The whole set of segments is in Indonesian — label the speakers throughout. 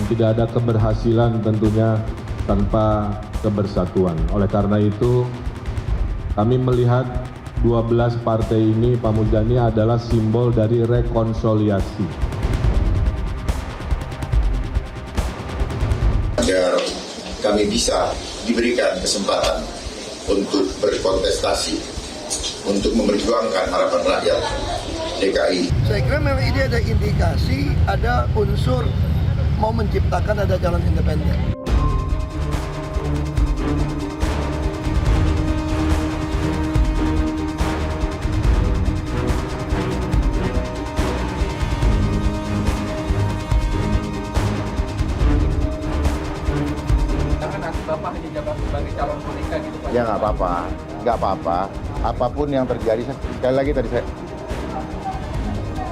Speaker 1: tidak ada keberhasilan tentunya tanpa kebersatuan. Oleh karena itu, kami melihat 12 partai ini, Pak Muzani, adalah simbol dari rekonsiliasi.
Speaker 2: Agar kami bisa diberikan kesempatan untuk berkontestasi, untuk memperjuangkan harapan rakyat DKI.
Speaker 3: Saya kira memang ini ada indikasi, ada unsur mau menciptakan ada calon independen.
Speaker 4: Jangan nanti Bapak hanya jabat sebagai calon boneka gitu Pak.
Speaker 5: Ya nggak apa-apa. Apapun yang terjadi, sekali lagi tadi saya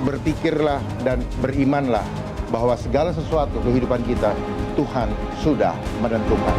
Speaker 5: berpikirlah dan berimanlah bahwa segala sesuatu kehidupan kita Tuhan sudah menentukan.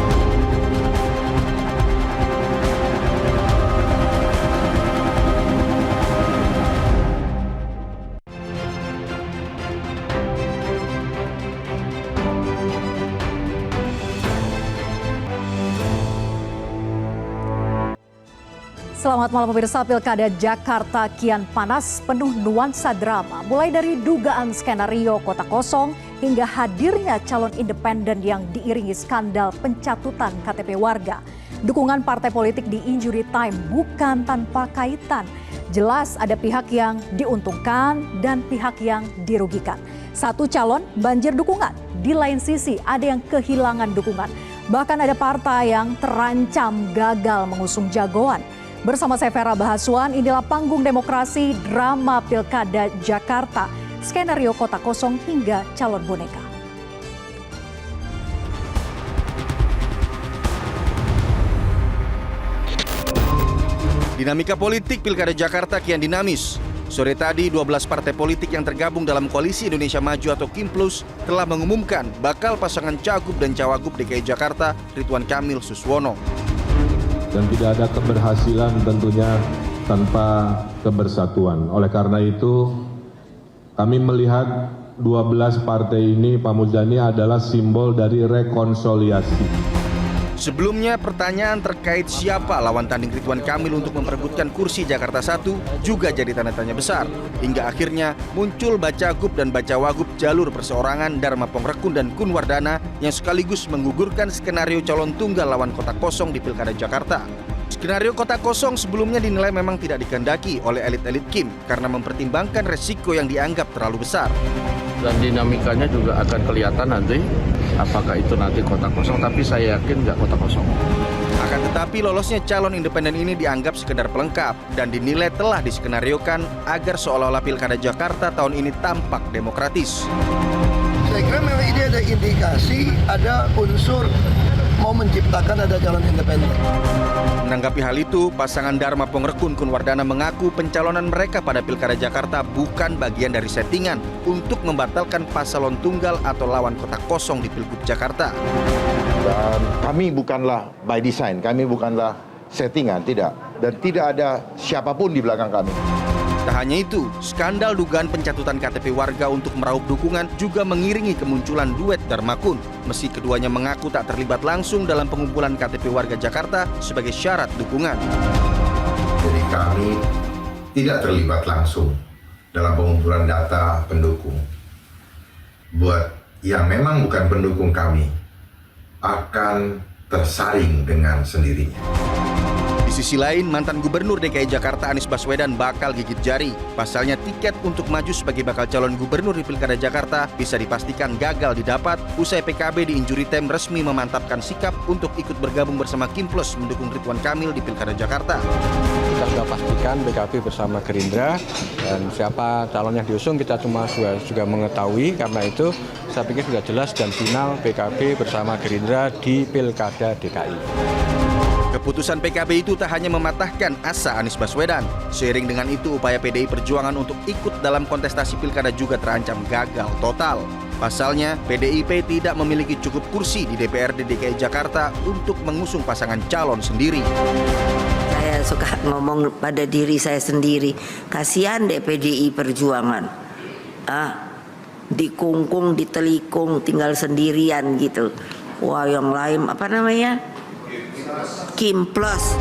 Speaker 6: Selamat malam pemirsa. Pilkada Jakarta kian panas, penuh nuansa drama. Mulai dari dugaan skenario kota kosong hingga hadirnya calon independen yang diiringi skandal pencatutan KTP warga. Dukungan partai politik di injury time bukan tanpa kaitan. Jelas ada pihak yang diuntungkan dan pihak yang dirugikan. Satu calon banjir dukungan, di lain sisi ada yang kehilangan dukungan. Bahkan ada partai yang terancam gagal mengusung jagoan. Bersama saya Vera Bahaswan, inilah panggung demokrasi drama Pilkada Jakarta, skenario kota kosong hingga calon boneka.
Speaker 7: Dinamika politik Pilkada Jakarta kian dinamis. Sore tadi 12 partai politik yang tergabung dalam Koalisi Indonesia Maju atau KIMPLUS telah mengumumkan bakal pasangan Cagup dan Cawagup DKI Jakarta Ridwan Kamil Suswono.
Speaker 1: Dan tidak ada keberhasilan tentunya tanpa kebersatuan. Oleh karena itu, kami melihat 12 partai ini, Pak Muzani, adalah simbol dari rekonsiliasi.
Speaker 7: Sebelumnya pertanyaan terkait siapa lawan tanding Ridwan Kamil untuk memperebutkan kursi Jakarta 1 juga jadi tanda tanya besar. Hingga akhirnya muncul Bacagup dan Bacawagup jalur perseorangan Dharma Pongrekun dan Kun Wardana yang sekaligus menggugurkan skenario calon tunggal lawan kota kosong di Pilkada Jakarta. Skenario kota kosong sebelumnya dinilai memang tidak dikehendaki oleh elit-elit Kim karena mempertimbangkan resiko yang dianggap terlalu besar.
Speaker 8: Dan dinamikanya juga akan kelihatan nanti apakah itu nanti kota kosong, tapi saya yakin nggak kota kosong.
Speaker 7: Akan tetapi lolosnya calon independen ini dianggap sekedar pelengkap dan dinilai telah diskenariokan agar seolah-olah Pilkada Jakarta tahun ini tampak demokratis.
Speaker 3: Saya kira memang ini ada indikasi, ada unsur mau menciptakan ada calon independen.
Speaker 7: Menanggapi hal itu, pasangan Dharma Pongrekun Kun Wardana mengaku pencalonan mereka pada Pilkada Jakarta bukan bagian dari settingan untuk membatalkan pasalon tunggal atau lawan kota kosong di Pilgub Jakarta.
Speaker 5: Dan kami bukanlah by design, kami bukanlah settingan, tidak. Dan tidak ada siapapun di belakang kami.
Speaker 7: Tak hanya itu, skandal dugaan pencatutan KTP warga untuk meraup dukungan juga mengiringi kemunculan duet Dharmakun. Meski keduanya mengaku tak terlibat langsung dalam pengumpulan KTP warga Jakarta sebagai syarat dukungan.
Speaker 2: Jadi kami tidak terlibat langsung dalam pengumpulan data pendukung. Buat yang memang bukan pendukung kami akan tersaring dengan sendirinya.
Speaker 7: Di sisi lain, mantan Gubernur DKI Jakarta Anies Baswedan bakal gigit jari. Pasalnya tiket untuk maju sebagai bakal calon gubernur di Pilkada Jakarta bisa dipastikan gagal didapat usai PKB di injury time resmi memantapkan sikap untuk ikut bergabung bersama KIMPLUS mendukung Ridwan Kamil di Pilkada Jakarta.
Speaker 8: Kita sudah pastikan PKB bersama Gerindra dan siapa calon yang diusung kita juga mengetahui, karena itu saya pikir sudah jelas dan final PKB bersama Gerindra di Pilkada DKI.
Speaker 7: Keputusan PKB itu tak hanya mematahkan asa Anies Baswedan. Seiring dengan itu, upaya PDI Perjuangan untuk ikut dalam kontestasi pilkada juga terancam gagal total. Pasalnya, PDIP tidak memiliki cukup kursi di DPRD DKI Jakarta untuk mengusung pasangan calon sendiri.
Speaker 9: Saya suka ngomong pada diri saya sendiri, kasihan deh PDI Perjuangan. dikungkung, ditelikung, tinggal sendirian gitu. Wah, yang lain apa namanya? Kim Plus.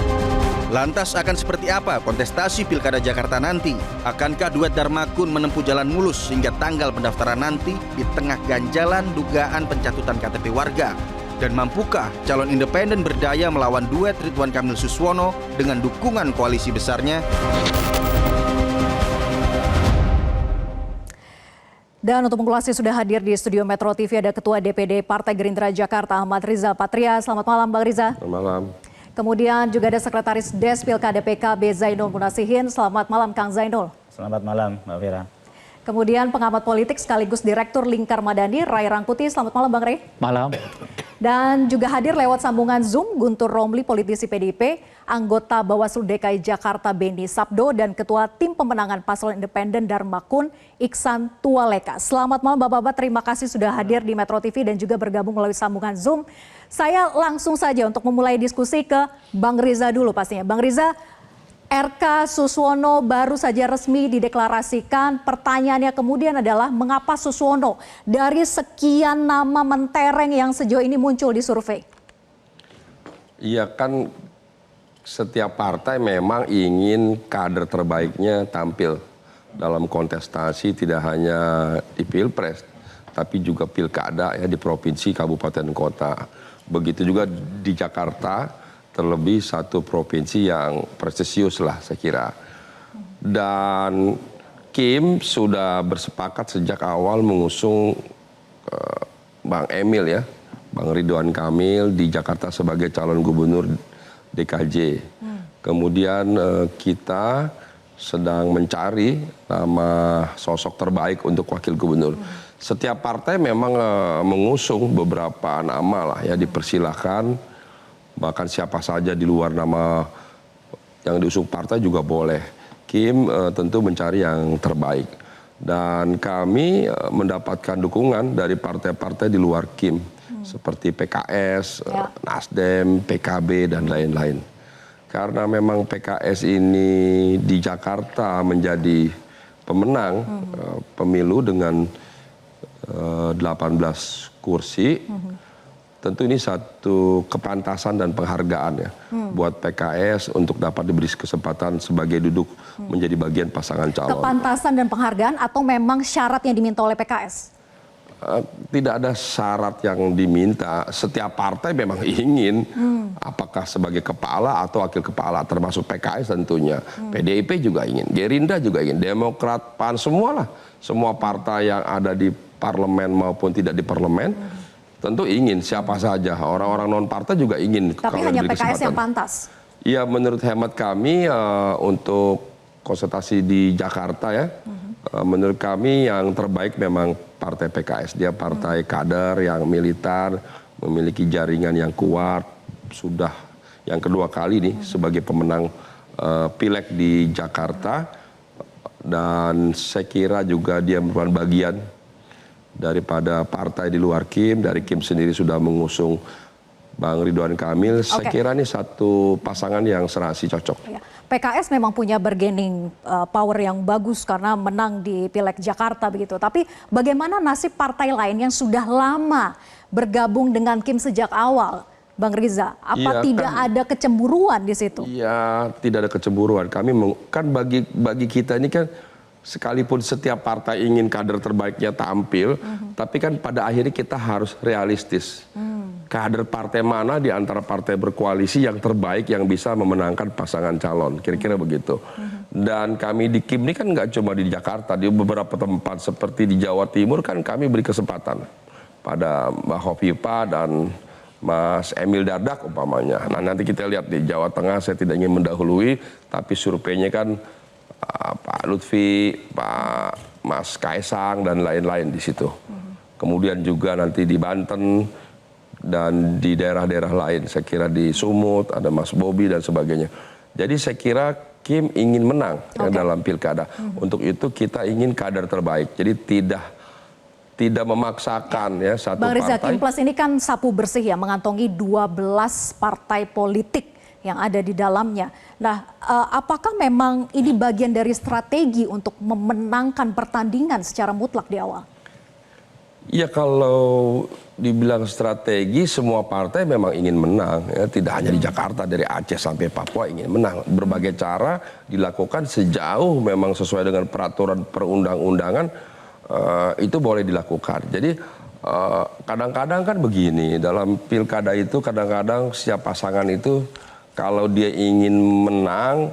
Speaker 7: Lantas akan seperti apa kontestasi Pilkada Jakarta nanti? Akankah duet Darmakun menempuh jalan mulus hingga tanggal pendaftaran nanti di tengah ganjalan dugaan pencatutan KTP warga? Dan mampukah calon independen berdaya melawan duet Ridwan Kamil Suswono dengan dukungan koalisi besarnya?
Speaker 6: Dan untuk mengulasnya sudah hadir di studio Metro TV ada Ketua DPD Partai Gerindra Jakarta Ahmad Rizal Patria. Selamat malam Bang Riza.
Speaker 10: Selamat malam.
Speaker 6: Kemudian juga ada Sekretaris Des Pilkada PKB Zainul Munasihin. Selamat malam Kang Zainul.
Speaker 10: Selamat malam Mbak Fira.
Speaker 6: Kemudian pengamat politik sekaligus Direktur Lingkar Madani Ray Rangkuti. Selamat malam Bang Ray.
Speaker 10: Malam.
Speaker 6: Dan juga hadir lewat sambungan Zoom Guntur Romli, politisi PDIP, anggota Bawaslu DKI Jakarta Beni Sabdo, dan Ketua Tim Pemenangan Paslon Independen Darmakun Iksan Tualeka. Selamat malam Bapak-Bapak, terima kasih sudah hadir di Metro TV dan juga bergabung melalui sambungan Zoom. Saya langsung saja untuk memulai diskusi ke Bang Riza dulu pastinya. Bang Riza, RK Suswono baru saja resmi dideklarasikan. Pertanyaannya kemudian adalah mengapa Suswono dari sekian nama mentereng yang sejauh ini muncul di survei?
Speaker 10: Iya kan setiap partai memang ingin kader terbaiknya tampil dalam kontestasi tidak hanya di Pilpres tapi juga Pilkada ya di provinsi, kabupaten, kota. Begitu juga di Jakarta. Terlebih satu provinsi yang prestisius lah saya kira. Dan Kim sudah bersepakat sejak awal mengusung Bang Emil ya, Bang Ridwan Kamil di Jakarta sebagai calon gubernur DKJ. Kemudian kita sedang mencari nama sosok terbaik untuk wakil gubernur. Setiap partai memang mengusung beberapa nama lah ya, dipersilahkan. Bahkan siapa saja di luar nama yang diusung partai juga boleh. Kim tentu mencari yang terbaik. Dan kami mendapatkan dukungan dari partai-partai di luar Kim. Seperti PKS, Nasdem, PKB, dan lain-lain. Karena memang PKS ini di Jakarta menjadi pemenang pemilu dengan 18 kursi. Tentu ini satu kepantasan dan penghargaan ya buat PKS untuk dapat diberi kesempatan sebagai duduk menjadi bagian pasangan calon.
Speaker 6: Kepantasan dan penghargaan atau memang syarat yang diminta oleh PKS?
Speaker 10: Tidak ada syarat yang diminta. Setiap partai memang ingin apakah sebagai kepala atau wakil kepala, termasuk PKS tentunya. PDIP juga ingin, Gerindra juga ingin, Demokrat, PAN, semualah. Semua partai yang ada di parlemen maupun tidak di parlemen tentu ingin, siapa saja, orang-orang non partai juga ingin.
Speaker 6: Tapi hanya PKS yang pantas?
Speaker 10: Ya menurut hemat kami untuk konsultasi di Jakarta ya, menurut kami yang terbaik memang partai PKS. Dia partai kader yang militan, memiliki jaringan yang kuat, sudah yang kedua kali nih sebagai pemenang Pileg di Jakarta. Dan saya kira juga dia merupakan bagian daripada partai di luar Kim, dari Kim sendiri sudah mengusung Bang Ridwan Kamil. Saya kira ini satu pasangan yang serasi cocok.
Speaker 6: Ya. PKS memang punya bargaining power yang bagus karena menang di Pileg Jakarta begitu. Tapi bagaimana nasib partai lain yang sudah lama bergabung dengan Kim sejak awal, Bang Riza? Apa tidak ada kecemburuan di situ?
Speaker 10: Iya, tidak ada kecemburuan. Kami kan bagi kita ini kan, sekalipun setiap partai ingin kader terbaiknya tampil, tapi kan pada akhirnya kita harus realistis. Kader partai mana di antara partai berkoalisi yang terbaik yang bisa memenangkan pasangan calon, kira-kira begitu. Dan kami di Kim ini kan nggak cuma di Jakarta, di beberapa tempat seperti di Jawa Timur kan kami beri kesempatan pada Mbak Hovifa dan Mas Emil Dardak umpamanya. Nah nanti kita lihat di Jawa Tengah, saya tidak ingin mendahului, tapi surveinya kan Pak Lutfi, Pak Mas Kaisang dan lain-lain di situ. Kemudian juga nanti di Banten dan di daerah-daerah lain. Saya kira di Sumut ada Mas Bobi dan sebagainya. Jadi saya kira Kim ingin menang dalam pilkada. Untuk itu kita ingin kader terbaik. Jadi tidak memaksakan ya satu
Speaker 6: Bang Riza,
Speaker 10: partai.
Speaker 6: Kim Plus ini kan sapu bersih ya, mengantongi 12 partai politik yang ada di dalamnya. Nah, apakah memang ini bagian dari strategi untuk memenangkan pertandingan secara mutlak di awal?
Speaker 10: Ya kalau dibilang strategi, semua partai memang ingin menang. Ya, tidak hanya di Jakarta, dari Aceh sampai Papua ingin menang. Berbagai cara dilakukan sejauh memang sesuai dengan peraturan perundang-undangan, itu boleh dilakukan. Jadi kadang-kadang kan begini, dalam pilkada itu kadang-kadang setiap pasangan itu kalau dia ingin menang,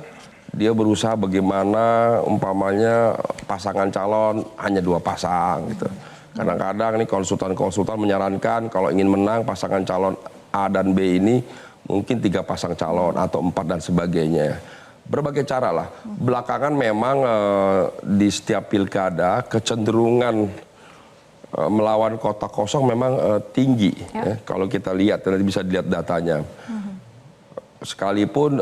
Speaker 10: dia berusaha bagaimana umpamanya pasangan calon hanya 2 pasang gitu. Kadang-kadang nih konsultan-konsultan menyarankan kalau ingin menang pasangan calon A dan B ini mungkin 3 pasang calon atau 4 dan sebagainya. Berbagai cara lah. Belakangan memang di setiap pilkada kecenderungan melawan kota kosong memang tinggi. Ya. Kalau kita lihat, nanti bisa dilihat datanya. Sekalipun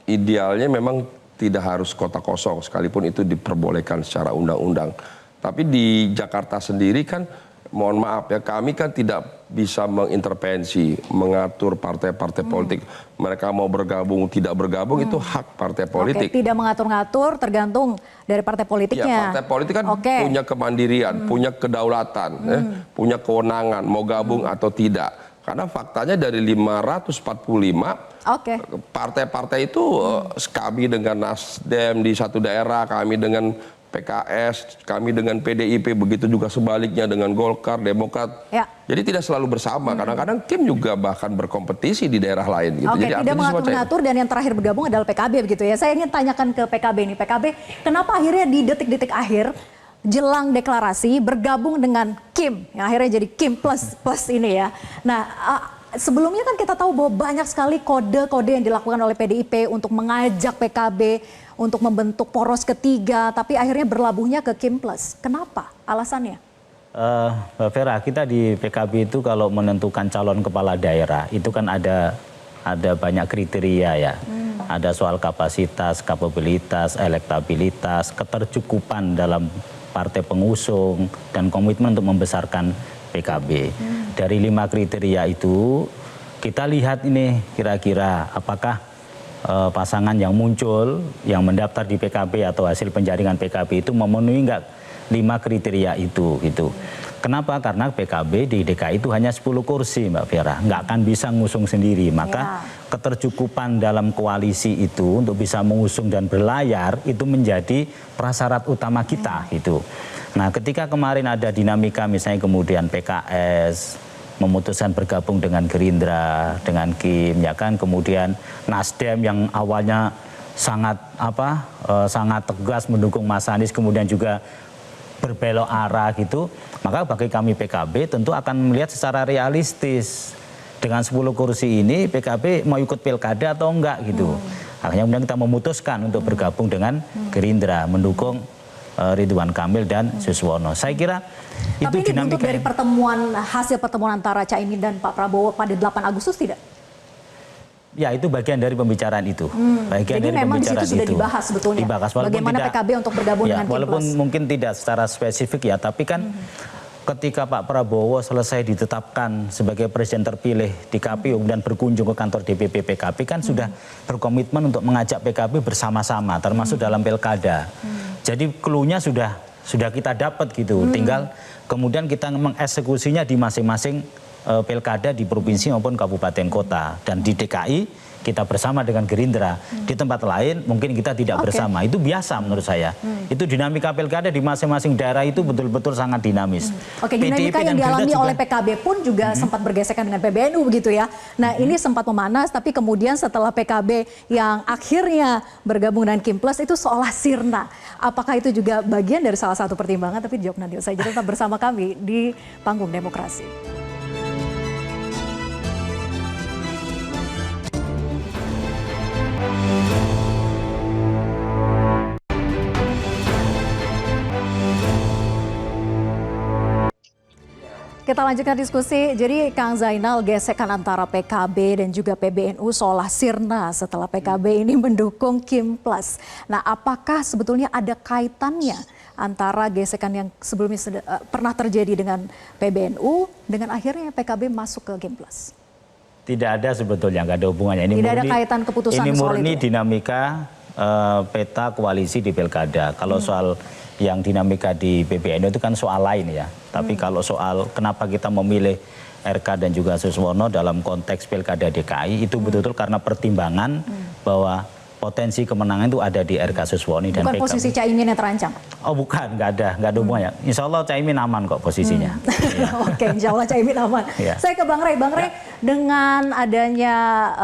Speaker 10: idealnya memang tidak harus kota kosong, sekalipun itu diperbolehkan secara undang-undang. Tapi di Jakarta sendiri kan, mohon maaf ya, kami kan tidak bisa mengintervensi, mengatur partai-partai politik. Mereka mau bergabung, tidak bergabung, itu hak partai politik.
Speaker 6: Oke, tidak mengatur-ngatur, tergantung dari partai politiknya.
Speaker 10: Ya, partai politik kan punya kemandirian, punya kedaulatan, punya kewenangan, mau gabung atau tidak. Karena faktanya dari 545 partai-partai itu kami dengan Nasdem di satu daerah, kami dengan PKS, kami dengan PDIP, begitu juga sebaliknya dengan Golkar, Demokrat. Ya. Jadi tidak selalu bersama. Kadang-kadang Kim juga bahkan berkompetisi di daerah lain. Gitu.
Speaker 6: Oke,
Speaker 10: jadi
Speaker 6: tidak mengatur-ngatur, dan yang terakhir bergabung adalah PKB begitu ya. Saya ingin tanyakan ke PKB nih, PKB kenapa akhirnya di detik-detik akhir jelang deklarasi bergabung dengan Kim, yang akhirnya jadi Kim plus ini ya. Nah, sebelumnya kan kita tahu bahwa banyak sekali kode-kode yang dilakukan oleh PDIP untuk mengajak PKB untuk membentuk poros ketiga, tapi akhirnya berlabuhnya ke Kim plus. Kenapa? Alasannya?
Speaker 11: Mbak Vera, kita di PKB itu kalau menentukan calon kepala daerah itu kan ada banyak kriteria ya. Ada soal kapasitas, kapabilitas, elektabilitas, ketercukupan dalam partai pengusung, dan komitmen untuk membesarkan PKB. Dari 5 kriteria itu, kita lihat ini kira-kira apakah pasangan yang muncul, yang mendaftar di PKB atau hasil penjaringan PKB itu memenuhi enggak 5 kriteria itu gitu. Kenapa? Karena PKB di DKI itu hanya 10 kursi Mbak Vera, nggak akan bisa ngusung sendiri. Maka ketercukupan dalam koalisi itu untuk bisa mengusung dan berlayar itu menjadi prasyarat utama kita gitu. Nah, ketika kemarin ada dinamika misalnya kemudian PKS memutuskan bergabung dengan Gerindra, dengan Kim, ya kan, kemudian Nasdem yang awalnya sangat tegas mendukung Mas Anies, kemudian juga berbelok arah gitu, maka bagi kami PKB tentu akan melihat secara realistis dengan 10 kursi ini PKB mau ikut pilkada atau enggak gitu. Akhirnya kemudian kita memutuskan untuk bergabung dengan Gerindra, mendukung Ridwan Kamil dan Suswono. Saya kira itu dinamika. Tapi ini bentuk dari hasil pertemuan antara Caimin dan Pak Prabowo pada 8 Agustus tidak? Ya, itu bagian dari pembicaraan itu. Jadi memang di situ sudah dibahas sebetulnya. Bagaimana PKB untuk bergabung dengan Kim Plus. Walaupun mungkin tidak secara spesifik ya, tapi kan ketika Pak Prabowo selesai ditetapkan sebagai presiden terpilih di KPU dan berkunjung ke kantor DPP PKB kan sudah berkomitmen untuk mengajak PKB bersama-sama, termasuk dalam pilkada. Jadi clue-nya sudah kita dapat gitu. Tinggal kemudian kita mengeksekusinya di masing-masing pilkada di provinsi maupun kabupaten kota, dan di DKI kita bersama dengan Gerindra, di tempat lain mungkin kita tidak bersama. Itu biasa menurut saya. Itu dinamika pilkada di masing-masing daerah itu betul-betul sangat dinamis. Oke, dinamika yang dialami oleh PKB pun juga sempat bergesekan dengan PBNU begitu ya. Nah, ini sempat memanas, tapi kemudian setelah PKB yang akhirnya bergabung dengan Kim Plus itu seolah sirna. Apakah itu juga bagian dari salah satu pertimbangan? Tapi dijawab nanti. Saya tetap bersama kami di Panggung Demokrasi. Kita lanjutkan diskusi. Jadi Kang Zainal, gesekan antara PKB dan juga PBNU seolah sirna setelah PKB ini mendukung Kim Plus. Nah, apakah sebetulnya ada kaitannya antara gesekan yang sebelumnya pernah terjadi dengan PBNU dengan akhirnya PKB masuk ke Kim Plus? Tidak ada sebetulnya, nggak ada hubungannya. Tidak ada kaitan keputusan soal itu. Ini murni dinamika peta koalisi di pilkada. Kalau soal yang dinamika di PBNU itu kan soal lain ya. Tapi kalau soal kenapa kita memilih RK dan juga Suswono dalam konteks Pilkada DKI itu betul-betul karena pertimbangan bahwa potensi kemenangan itu ada di RK Suswono dan
Speaker 6: bukan
Speaker 11: PKB.
Speaker 6: posisi Caimin yang terancam?
Speaker 11: Oh bukan, nggak ada hubungannya. Insya Allah Caimin aman kok posisinya.
Speaker 6: Oke, insya Allah Caimin aman. Saya ke Bang Rey. Bang Rey, dengan adanya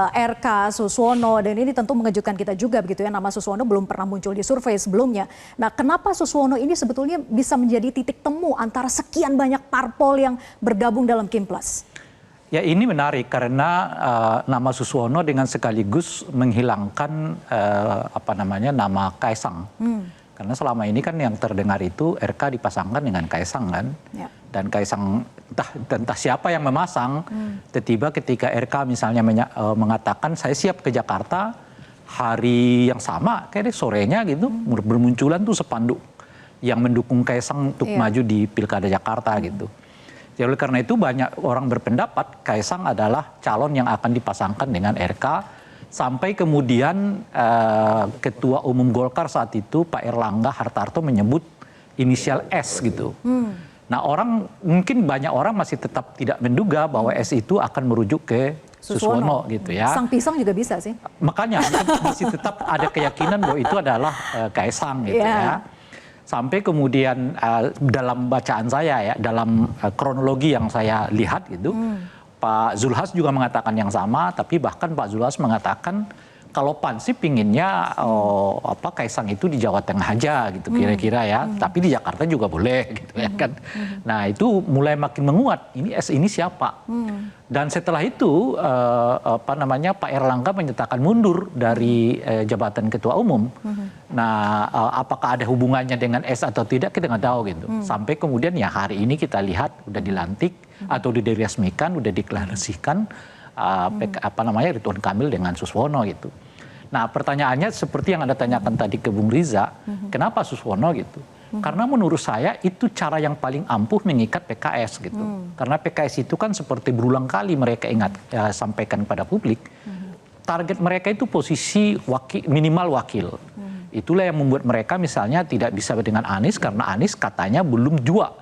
Speaker 6: RK Suswono, dan ini tentu mengejutkan kita juga begitu ya, nama Suswono belum pernah muncul di survei sebelumnya. Nah, kenapa Suswono ini sebetulnya bisa menjadi titik temu antara sekian banyak parpol yang bergabung dalam Kim Plus?
Speaker 12: Ya ini menarik karena nama Suswono dengan sekaligus menghilangkan nama Kaisang. Karena selama ini kan yang terdengar itu RK dipasangkan dengan Kaisang kan. Ya. Dan Kaisang entah siapa yang memasang, tiba-tiba ketika RK misalnya mengatakan saya siap ke Jakarta, hari yang sama kayak sorenya gitu bermunculan tuh spanduk yang mendukung Kaisang untuk maju di Pilkada Jakarta gitu. Jadi oleh karena itu banyak orang berpendapat Kaisang adalah calon yang akan dipasangkan dengan RK sampai kemudian Ketua Umum Golkar saat itu Pak Erlangga Hartarto menyebut inisial S gitu. Nah mungkin banyak orang masih tetap tidak menduga bahwa S itu akan merujuk ke Suswono gitu ya.
Speaker 6: Sang pisang juga bisa sih.
Speaker 12: Makanya masih tetap ada keyakinan bahwa itu adalah Kaisang gitu ya. Sampai kemudian dalam bacaan saya ya, dalam kronologi yang saya lihat gitu, Pak Zulhas juga mengatakan yang sama, tapi bahkan Pak Zulhas mengatakan kalau PAN sih pinginnya Kaisang itu di Jawa Tengah aja gitu kira-kira ya, tapi di Jakarta juga boleh gitu ya kan. Nah itu mulai makin menguat, ini siapa? Dan setelah itu Pak Erlangga menyatakan mundur dari jabatan Ketua Umum. Nah apakah ada hubungannya dengan S atau tidak kita nggak tahu gitu. Sampai kemudian ya hari ini kita lihat udah dilantik atau udah diresmikan, udah deklarasikan Ridwan Kamil dengan Suswono gitu. Nah pertanyaannya seperti yang Anda tanyakan tadi ke Bung Riza, kenapa Suswono gitu? Karena menurut saya itu cara yang paling ampuh mengikat PKS gitu. Karena PKS itu kan seperti berulang kali mereka sampaikan pada publik, target mereka itu posisi minimal wakil. Itulah yang membuat mereka misalnya tidak bisa dengan Anies karena Anies katanya belum jua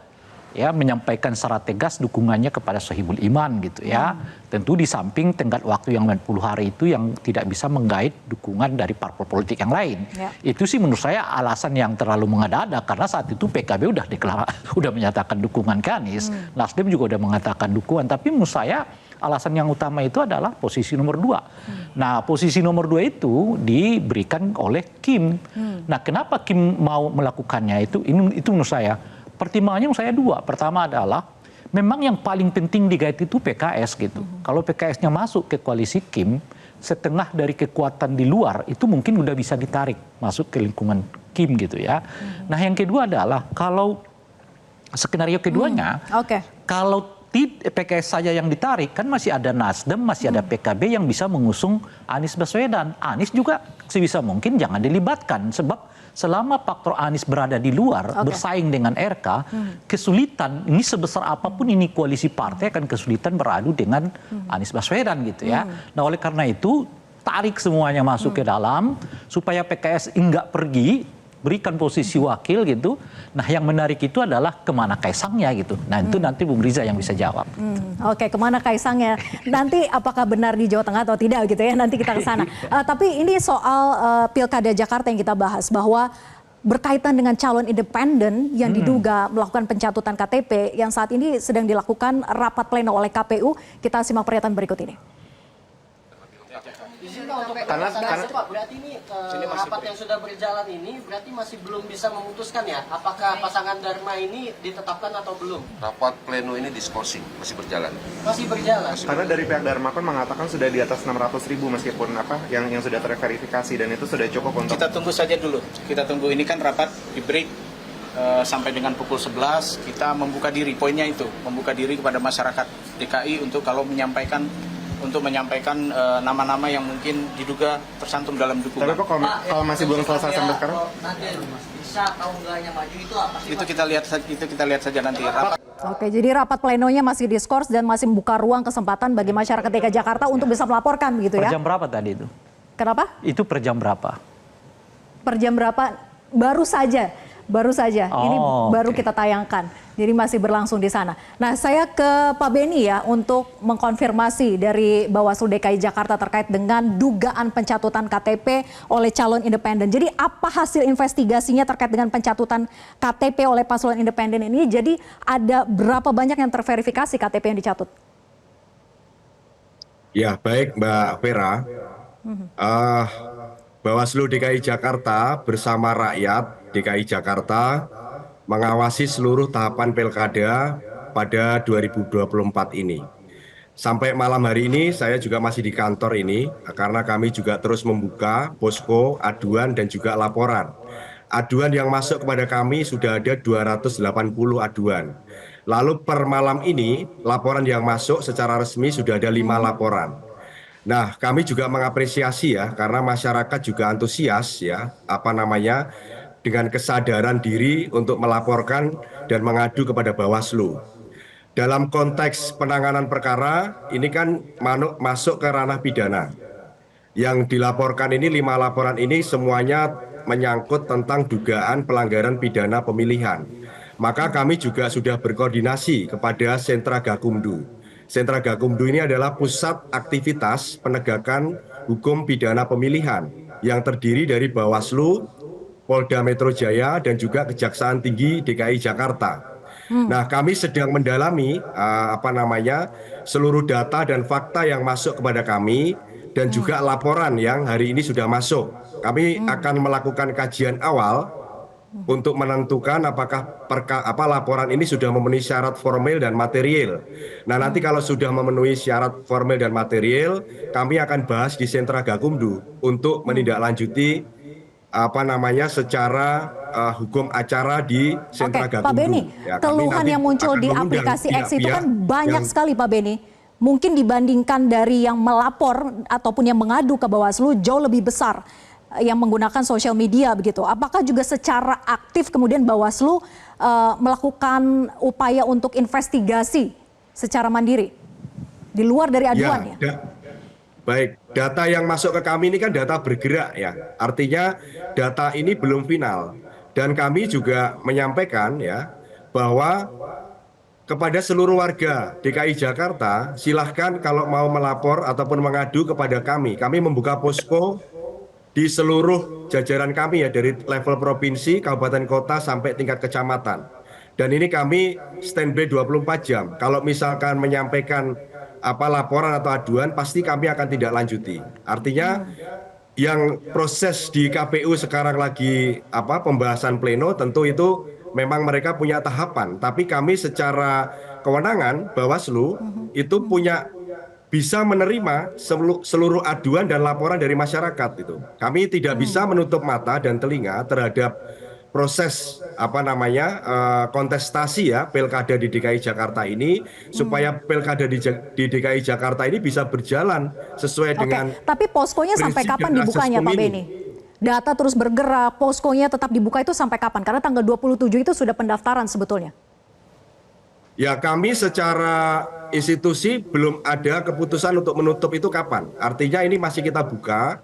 Speaker 12: ya menyampaikan secara tegas dukungannya kepada Sohibul Iman gitu ya. Tentu di samping tenggat waktu yang 90 hari itu yang tidak bisa menggait dukungan dari parpol politik yang lain. Itu sih menurut saya alasan yang terlalu mengada-ada karena saat itu PKB udah menyatakan dukungan ke Anies. Nasdem juga udah mengatakan dukungan, tapi menurut saya alasan yang utama itu adalah posisi nomor 2. Nah, posisi nomor 2 itu diberikan oleh Kim. Nah, kenapa Kim mau melakukannya itu menurut saya pertimbangannya menurut saya 2. Pertama adalah memang yang paling penting digait itu PKS gitu. Kalau PKS-nya masuk ke koalisi Kim, setengah dari kekuatan di luar itu mungkin udah bisa ditarik masuk ke lingkungan Kim gitu ya. Nah yang kedua adalah kalau skenario keduanya, kalau PKS saja yang ditarik kan masih ada Nasdem, masih ada PKB yang bisa mengusung Anies Baswedan. Anies juga sebisa mungkin jangan dilibatkan sebab selama faktor Anies berada di luar bersaing dengan RK, kesulitan ini sebesar apapun ini koalisi partai akan kesulitan beradu dengan Anies Baswedan gitu ya. Nah oleh karena itu tarik semuanya masuk ke dalam supaya PKS enggak pergi, berikan posisi wakil gitu. Nah yang menarik itu adalah kemana Kaisangnya gitu. Nah itu nanti Bung Riza yang bisa jawab.
Speaker 6: Oke, kemana Kaisangnya? Nanti apakah benar di Jawa Tengah atau tidak gitu ya, nanti kita ke sana. Tapi ini soal Pilkada Jakarta yang kita bahas, bahwa berkaitan dengan calon independen yang diduga melakukan pencatutan KTP yang saat ini sedang dilakukan rapat pleno oleh KPU. Kita simak pernyataan berikut ini.
Speaker 13: Karena Pak, berarti ini rapat yang sudah berjalan ini berarti masih belum bisa memutuskan ya apakah pasangan Dharma ini ditetapkan atau belum?
Speaker 10: Rapat pleno ini diskusi masih berjalan.
Speaker 13: Masih berjalan.
Speaker 14: Karena dari pihak Dharma kan mengatakan sudah di atas 600.000 meskipun yang sudah terverifikasi dan itu sudah cukup untuk.
Speaker 15: Kita tunggu saja dulu. Kita tunggu, ini kan rapat di break sampai dengan pukul 11 kita membuka diri, poinnya itu membuka diri kepada masyarakat DKI untuk kalau menyampaikan nama-nama yang mungkin diduga tersantum dalam dukungan.
Speaker 14: Tapi kalau masih belum selesai sampai sekarang?
Speaker 13: Bisa atau enggaknya maju itu apa sih?
Speaker 15: Itu kita lihat saja nanti.
Speaker 6: Oke, jadi rapat plenonya masih diskors dan masih membuka ruang kesempatan bagi masyarakat DKI Jakarta untuk bisa melaporkan begitu ya?
Speaker 12: Per jam berapa tadi itu?
Speaker 6: Kenapa?
Speaker 12: Itu per jam berapa?
Speaker 6: Per jam berapa? Baru saja Baru saja, ini baru kita tayangkan. Jadi masih berlangsung di sana. Nah, saya ke Pak Beni ya untuk mengkonfirmasi dari Bawaslu DKI Jakarta terkait dengan dugaan pencatutan KTP oleh calon independen. Jadi apa hasil investigasinya terkait dengan pencatutan KTP oleh paslon independen ini? Jadi ada berapa banyak yang terverifikasi KTP yang dicatut?
Speaker 16: Ya, baik Mbak Vera. Bawaslu DKI Jakarta bersama rakyat DKI Jakarta mengawasi seluruh tahapan pilkada pada 2024 ini. Sampai malam hari ini saya juga masih di kantor ini karena kami juga terus membuka posko aduan dan juga laporan. Aduan yang masuk kepada kami sudah ada 280 aduan. Lalu per malam ini laporan yang masuk secara resmi sudah ada 5 laporan. Nah, kami juga mengapresiasi ya karena masyarakat juga antusias ya dengan kesadaran diri untuk melaporkan dan mengadu kepada Bawaslu. Dalam konteks penanganan perkara, ini kan masuk ke ranah pidana. Yang dilaporkan ini 5 laporan ini semuanya menyangkut tentang dugaan pelanggaran pidana pemilihan. Maka kami juga sudah berkoordinasi kepada Sentra Gakumdu. Sentra Gakumdu ini adalah pusat aktivitas penegakan hukum pidana pemilihan yang terdiri dari Bawaslu, Polda Metro Jaya dan juga Kejaksaan Tinggi DKI Jakarta. Nah, kami sedang mendalami seluruh data dan fakta yang masuk kepada kami dan juga laporan yang hari ini sudah masuk. Kami akan melakukan kajian awal untuk menentukan apakah laporan ini sudah memenuhi syarat formil dan material. Nah, nanti kalau sudah memenuhi syarat formil dan material, kami akan bahas di Sentra Gakumdu untuk menindaklanjuti secara hukum acara di Sentra Gakumdu.
Speaker 6: Pak Beni, keluhan yang muncul di aplikasi X itu kan banyak sekali Pak Beni. Mungkin dibandingkan dari yang melapor ataupun yang mengadu ke Bawaslu jauh lebih besar yang menggunakan sosial media begitu. Apakah juga secara aktif kemudian Bawaslu melakukan upaya untuk investigasi secara mandiri di luar dari aduan ya?
Speaker 16: Baik, data yang masuk ke kami ini kan data bergerak ya. Artinya data ini belum final. Dan kami juga menyampaikan ya bahwa kepada seluruh warga DKI Jakarta, silahkan kalau mau melapor ataupun mengadu kepada kami. Kami membuka posko di seluruh jajaran kami ya, dari level provinsi, kabupaten kota sampai tingkat kecamatan. Dan ini kami standby 24 jam. Kalau misalkan menyampaikan laporan atau aduan, pasti kami akan tidak lanjuti. Artinya yang proses di KPU sekarang lagi pembahasan pleno, tentu itu memang mereka punya tahapan. Tapi kami secara kewenangan Bawaslu itu bisa menerima seluruh aduan dan laporan dari masyarakat itu. Kami tidak bisa menutup mata dan telinga terhadap proses kontestasi ya pilkada di DKI Jakarta ini supaya pilkada di DKI Jakarta ini bisa berjalan sesuai dengan.
Speaker 6: Tapi poskonya sampai kapan dibukanya Pak Beni? Data terus bergerak, poskonya tetap dibuka itu sampai kapan? Karena tanggal 27 itu sudah pendaftaran sebetulnya.
Speaker 16: Ya, kami secara institusi belum ada keputusan untuk menutup itu kapan. Artinya ini masih kita buka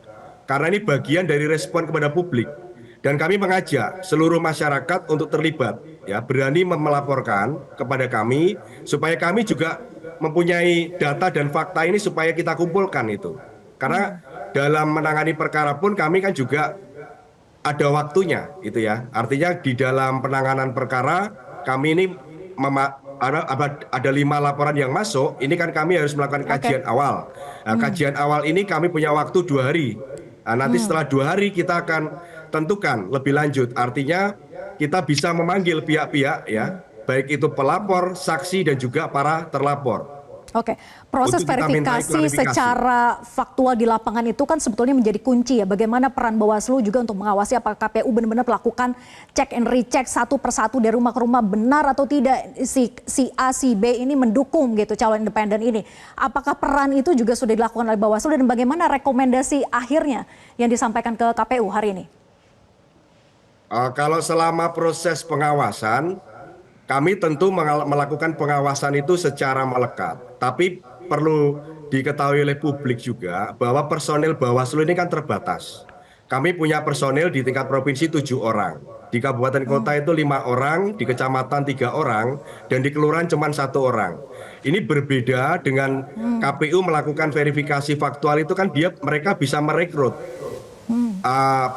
Speaker 16: karena ini bagian dari respon kepada publik. Dan kami mengajak seluruh masyarakat untuk terlibat, ya, berani melaporkan kepada kami supaya kami juga mempunyai data dan fakta ini supaya kita kumpulkan itu. Karena dalam menangani perkara pun kami kan juga ada waktunya, gitu ya. Artinya di dalam penanganan perkara kami ini ada 5 laporan yang masuk. Ini kan kami harus melakukan kajian awal. Nah, kajian awal ini kami punya waktu 2 hari. Nah, nanti setelah 2 hari kita akan tentukan lebih lanjut. Artinya kita bisa memanggil pihak-pihak ya, baik itu pelapor, saksi dan juga para terlapor.
Speaker 6: Oke, proses verifikasi secara faktual di lapangan itu kan sebetulnya menjadi kunci ya. Bagaimana peran Bawaslu juga untuk mengawasi apakah KPU benar-benar melakukan cek and recheck satu persatu dari rumah ke rumah, benar atau tidak si A, si B ini mendukung gitu calon independen ini. Apakah peran itu juga sudah dilakukan oleh Bawaslu dan bagaimana rekomendasi akhirnya yang disampaikan ke KPU hari ini?
Speaker 16: Kalau selama proses pengawasan, kami tentu melakukan pengawasan itu secara melekat. Tapi perlu diketahui oleh publik juga bahwa personil Bawaslu ini kan terbatas. Kami punya personil di tingkat provinsi 7 orang. Di kabupaten kota itu 5 orang, di kecamatan 3 orang, dan di kelurahan cuma 1 orang. Ini berbeda dengan KPU melakukan verifikasi faktual itu kan mereka bisa merekrut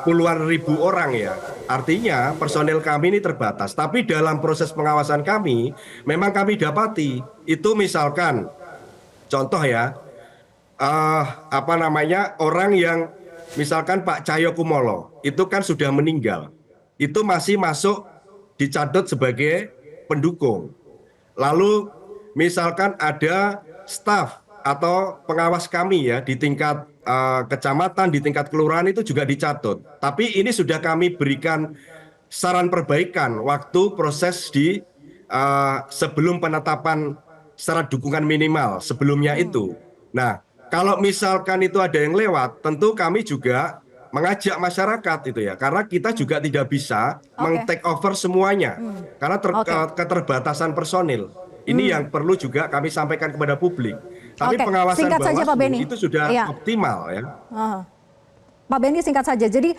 Speaker 16: puluhan ribu orang ya. Artinya personil kami ini terbatas. Tapi dalam proses pengawasan kami, memang kami dapati itu misalkan contoh ya, orang yang misalkan Pak Cahyo Kumolo itu kan sudah meninggal. Itu masih masuk dicatut sebagai pendukung. Lalu misalkan ada staf atau pengawas kami ya di tingkat kecamatan, di tingkat kelurahan itu juga dicatut. Tapi ini sudah kami berikan saran perbaikan waktu proses di sebelum penetapan syarat dukungan minimal sebelumnya itu. Nah, kalau misalkan itu ada yang lewat, tentu kami juga mengajak masyarakat itu ya, karena kita juga tidak bisa meng-take over semuanya, karena keterbatasan personil. Ini yang perlu juga kami sampaikan kepada publik. Tapi pengawasan Bawaslu itu sudah optimal ya.
Speaker 6: Pak Benny, singkat saja. Jadi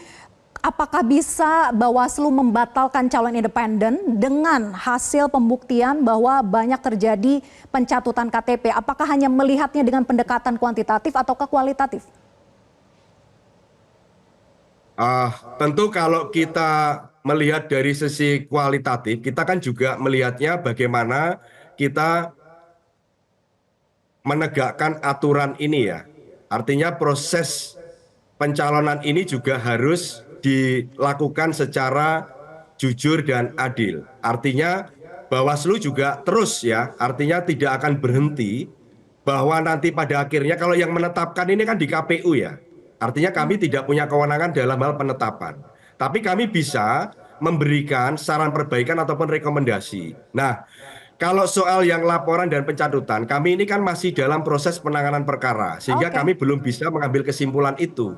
Speaker 6: apakah bisa Bawaslu membatalkan calon independen dengan hasil pembuktian bahwa banyak terjadi pencatutan KTP? Apakah hanya melihatnya dengan pendekatan kuantitatif atau kualitatif?
Speaker 16: Tentu kalau kita melihat dari sisi kualitatif, kita kan juga melihatnya bagaimana kita menegakkan aturan ini ya. Artinya proses pencalonan ini juga harus dilakukan secara jujur dan adil. Artinya Bawaslu juga terus ya, artinya tidak akan berhenti bahwa nanti pada akhirnya kalau yang menetapkan ini kan di KPU ya. Artinya kami tidak punya kewenangan dalam hal penetapan. Tapi kami bisa memberikan saran perbaikan ataupun rekomendasi. Nah, kalau soal yang laporan dan pencatutan, kami ini kan masih dalam proses penanganan perkara. Sehingga kami belum bisa mengambil kesimpulan itu.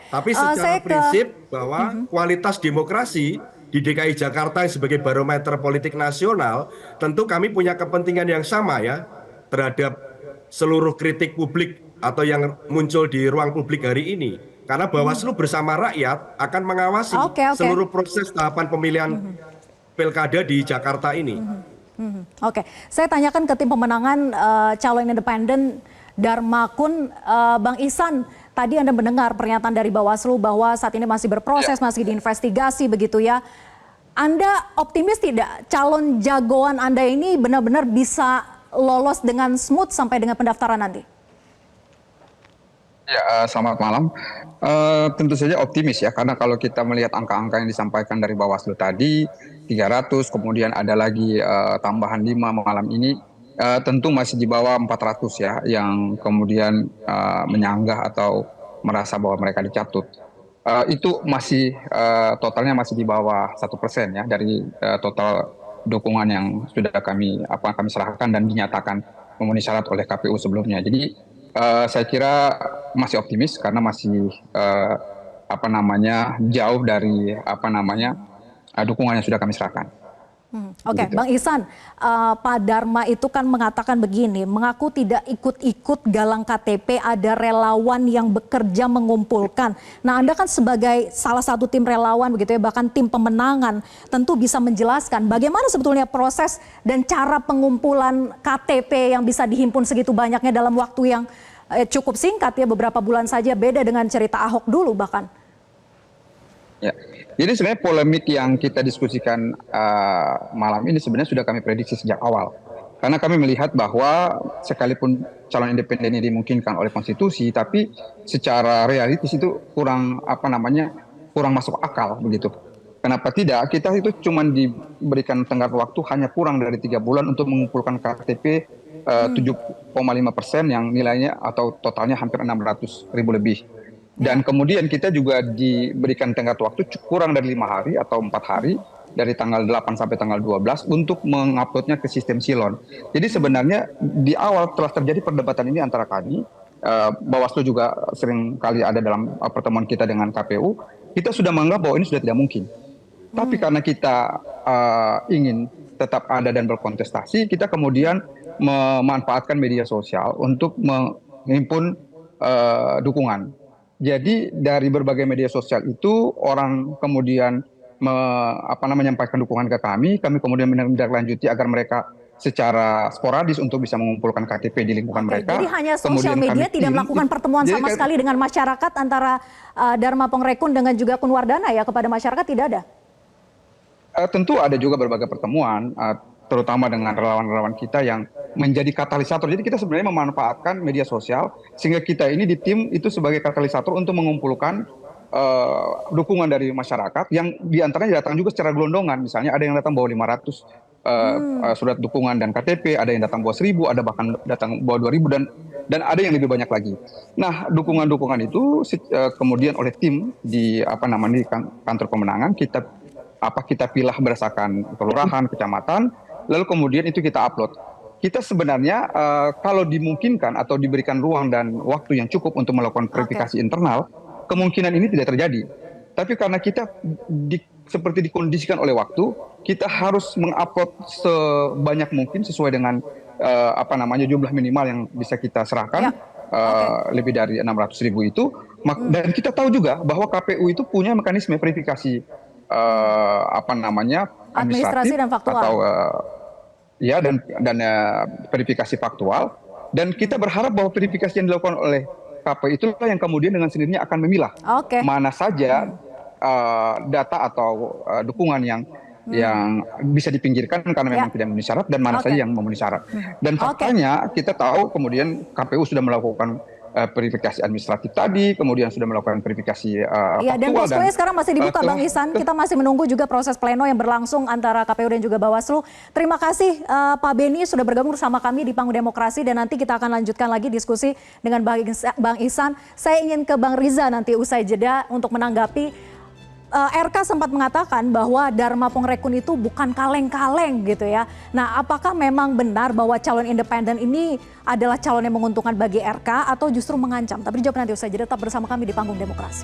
Speaker 16: Tapi secara prinsip bahwa kualitas demokrasi di DKI Jakarta sebagai barometer politik nasional, tentu kami punya kepentingan yang sama ya terhadap seluruh kritik publik atau yang muncul di ruang publik hari ini. Karena Bawaslu bersama rakyat akan mengawasi seluruh proses tahapan pemilihan pilkada di Jakarta ini.
Speaker 6: Saya tanyakan ke tim pemenangan calon independen Dharma Kun, Bang Ihsan, tadi Anda mendengar pernyataan dari Bawaslu bahwa saat ini masih berproses, masih diinvestigasi begitu ya. Anda optimis tidak calon jagoan Anda ini benar-benar bisa lolos dengan smooth sampai dengan pendaftaran nanti?
Speaker 17: Ya, selamat malam. Tentu saja optimis ya, karena kalau kita melihat angka-angka yang disampaikan dari Bawaslu tadi, 300, kemudian ada lagi tambahan 5 malam ini, tentu masih di bawah 400 ya, yang kemudian menyanggah atau merasa bahwa mereka dicatut. Itu masih totalnya masih di bawah 1% ya dari total dukungan yang sudah kami serahkan dan dinyatakan memenuhi syarat oleh KPU sebelumnya. Jadi saya kira masih optimis karena masih jauh dari dukungan yang sudah kami serahkan.
Speaker 6: Oke, Bang Ihsan, Pak Dharma itu kan mengatakan begini, mengaku tidak ikut-ikut galang KTP, ada relawan yang bekerja mengumpulkan. Nah, Anda kan sebagai salah satu tim relawan begitu ya, bahkan tim pemenangan, tentu bisa menjelaskan bagaimana sebetulnya proses dan cara pengumpulan KTP yang bisa dihimpun segitu banyaknya dalam waktu yang cukup singkat ya, beberapa bulan saja, beda dengan cerita Ahok dulu bahkan.
Speaker 17: Ya, jadi sebenarnya polemik yang kita diskusikan malam ini sebenarnya sudah kami prediksi sejak awal. Karena kami melihat bahwa sekalipun calon independen ini dimungkinkan oleh konstitusi, tapi secara realitis itu kurang masuk akal begitu. Kenapa tidak? Kita itu cuma diberikan tenggat waktu hanya kurang dari 3 bulan untuk mengumpulkan KTP 7,5% yang nilainya atau totalnya hampir 600.000 lebih. Dan kemudian kita juga diberikan tenggat waktu kurang dari 5 hari atau 4 hari dari tanggal 8 sampai tanggal 12 untuk menguploadnya ke sistem Silon. Jadi sebenarnya di awal telah terjadi perdebatan ini antara kami, Bawaslu juga sering kali ada dalam pertemuan kita dengan KPU, kita sudah menganggap bahwa ini sudah tidak mungkin. Tapi karena kita ingin tetap ada dan berkontestasi, kita kemudian memanfaatkan media sosial untuk menghimpun dukungan. Jadi dari berbagai media sosial itu orang kemudian menyampaikan dukungan ke kami kemudian menindaklanjuti agar mereka secara sporadis untuk bisa mengumpulkan KTP di lingkungan mereka.
Speaker 6: Jadi hanya sosial media tidak melakukan pertemuan sama sekali dengan masyarakat antara Dharma Pongrekun dengan juga Kun Wardana ya, kepada masyarakat tidak ada?
Speaker 17: Tentu ada juga berbagai pertemuan, terutama dengan relawan-relawan kita yang menjadi katalisator. Jadi kita sebenarnya memanfaatkan media sosial sehingga kita ini di tim itu sebagai katalisator untuk mengumpulkan dukungan dari masyarakat yang diantaranya datang juga secara gelondongan. Misalnya ada yang datang bawa 500 surat dukungan dan KTP, ada yang datang bawa 1000, ada bahkan datang bawa 2000 dan ada yang lebih banyak lagi. Nah, dukungan-dukungan itu kemudian oleh tim di kantor pemenangan kita pilah berdasarkan kelurahan, kecamatan, lalu kemudian itu kita upload. Kita sebenarnya kalau dimungkinkan atau diberikan ruang dan waktu yang cukup untuk melakukan verifikasi internal, kemungkinan ini tidak terjadi. Tapi karena kita seperti dikondisikan oleh waktu, kita harus mengupload sebanyak mungkin sesuai dengan jumlah minimal yang bisa kita serahkan, lebih dari 600.000 itu. Dan kita tahu juga bahwa KPU itu punya mekanisme verifikasi
Speaker 6: administratif dan faktual.
Speaker 17: Atau dan verifikasi faktual. Dan kita berharap bahwa verifikasi yang dilakukan oleh KPU itulah yang kemudian dengan sendirinya akan memilah mana saja data atau dukungan yang bisa dipinggirkan karena memang tidak memenuhi syarat dan mana saja yang memenuhi syarat. Dan faktanya kita tahu kemudian KPU sudah melakukan verifikasi administratif tadi, kemudian sudah melakukan verifikasi faktual.
Speaker 6: Dan poskonya sekarang masih dibuka, Bang Ihsan. Kita masih menunggu juga proses pleno yang berlangsung antara KPU dan juga Bawaslu. Terima kasih Pak Beni sudah bergabung bersama kami di Panggung Demokrasi dan nanti kita akan lanjutkan lagi diskusi dengan Bang Ihsan. Saya ingin ke Bang Riza nanti usai jeda untuk menanggapi. RK sempat mengatakan bahwa Dharma Pongrekun itu bukan kaleng-kaleng gitu ya. Nah, apakah memang benar bahwa calon independen ini adalah calon yang menguntungkan bagi RK atau justru mengancam? Tapi dijawab nanti usai jeda, tetap bersama kami di Panggung Demokrasi.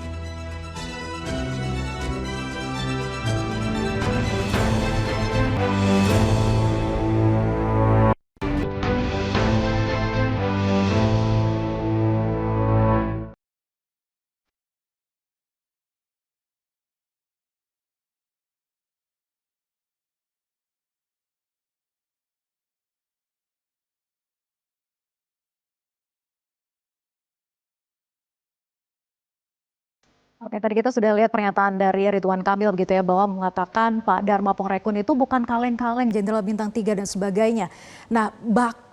Speaker 6: Oke, tadi kita sudah lihat pernyataan dari Ridwan Kamil begitu ya, bahwa mengatakan Pak Dharma Pongrekun itu bukan kaleng-kaleng, Jenderal Bintang 3 dan sebagainya. Nah,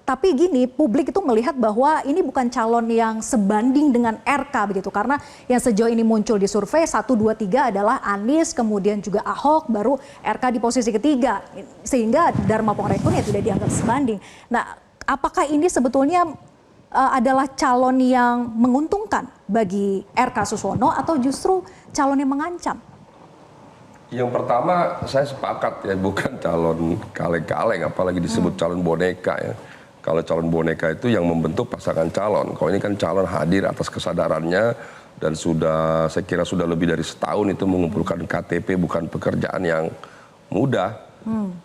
Speaker 6: tapi gini, publik itu melihat bahwa ini bukan calon yang sebanding dengan RK begitu, karena yang sejauh ini muncul di survei 1, 2, 3 adalah Anies, kemudian juga Ahok, baru RK di posisi ketiga, sehingga Dharma Pongrekun ya tidak dianggap sebanding. Nah, apakah ini sebetulnya adalah calon yang menguntungkan bagi RK Suswono atau justru calon yang mengancam?
Speaker 10: Yang pertama saya sepakat ya, bukan calon kaleng-kaleng, apalagi disebut calon boneka ya. Kalau calon boneka itu yang membentuk pasangan calon. Kalau ini kan calon hadir atas kesadarannya dan saya kira sudah lebih dari setahun itu mengumpulkan KTP, bukan pekerjaan yang mudah.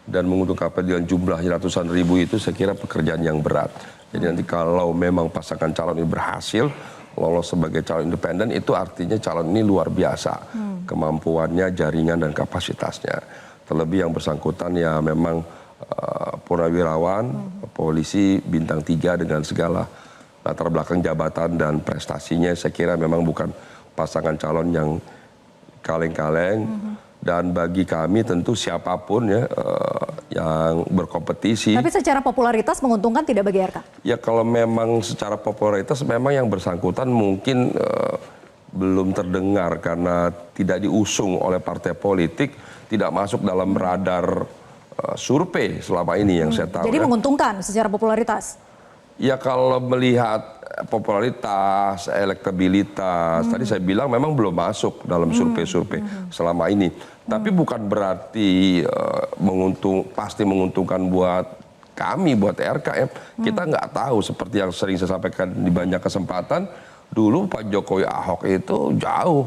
Speaker 10: Dan mengumpulkan KTP dengan jumlah ratusan ribu itu saya kira pekerjaan yang berat. Jadi nanti kalau memang pasangan calon ini berhasil lolos sebagai calon independen, itu artinya calon ini luar biasa kemampuannya, jaringan dan kapasitasnya. Terlebih yang bersangkutan ya memang purnawirawan, polisi bintang 3 dengan segala latar belakang jabatan dan prestasinya, saya kira memang bukan pasangan calon yang kaleng-kaleng. Dan bagi kami tentu siapapun ya yang berkompetisi.
Speaker 6: Tapi secara popularitas menguntungkan tidak bagi RK? Ya
Speaker 10: kalau memang secara popularitas memang yang bersangkutan mungkin belum terdengar karena tidak diusung oleh partai politik, tidak masuk dalam radar survei selama ini yang saya tahu.
Speaker 6: Jadi menguntungkan secara popularitas?
Speaker 10: Ya kalau melihat popularitas, elektabilitas, tadi saya bilang memang belum masuk dalam survei-survei selama ini. Tapi bukan berarti pasti menguntungkan buat kami, buat RK ya. Kita nggak tahu, seperti yang sering saya sampaikan di banyak kesempatan, dulu Pak Jokowi Ahok itu jauh,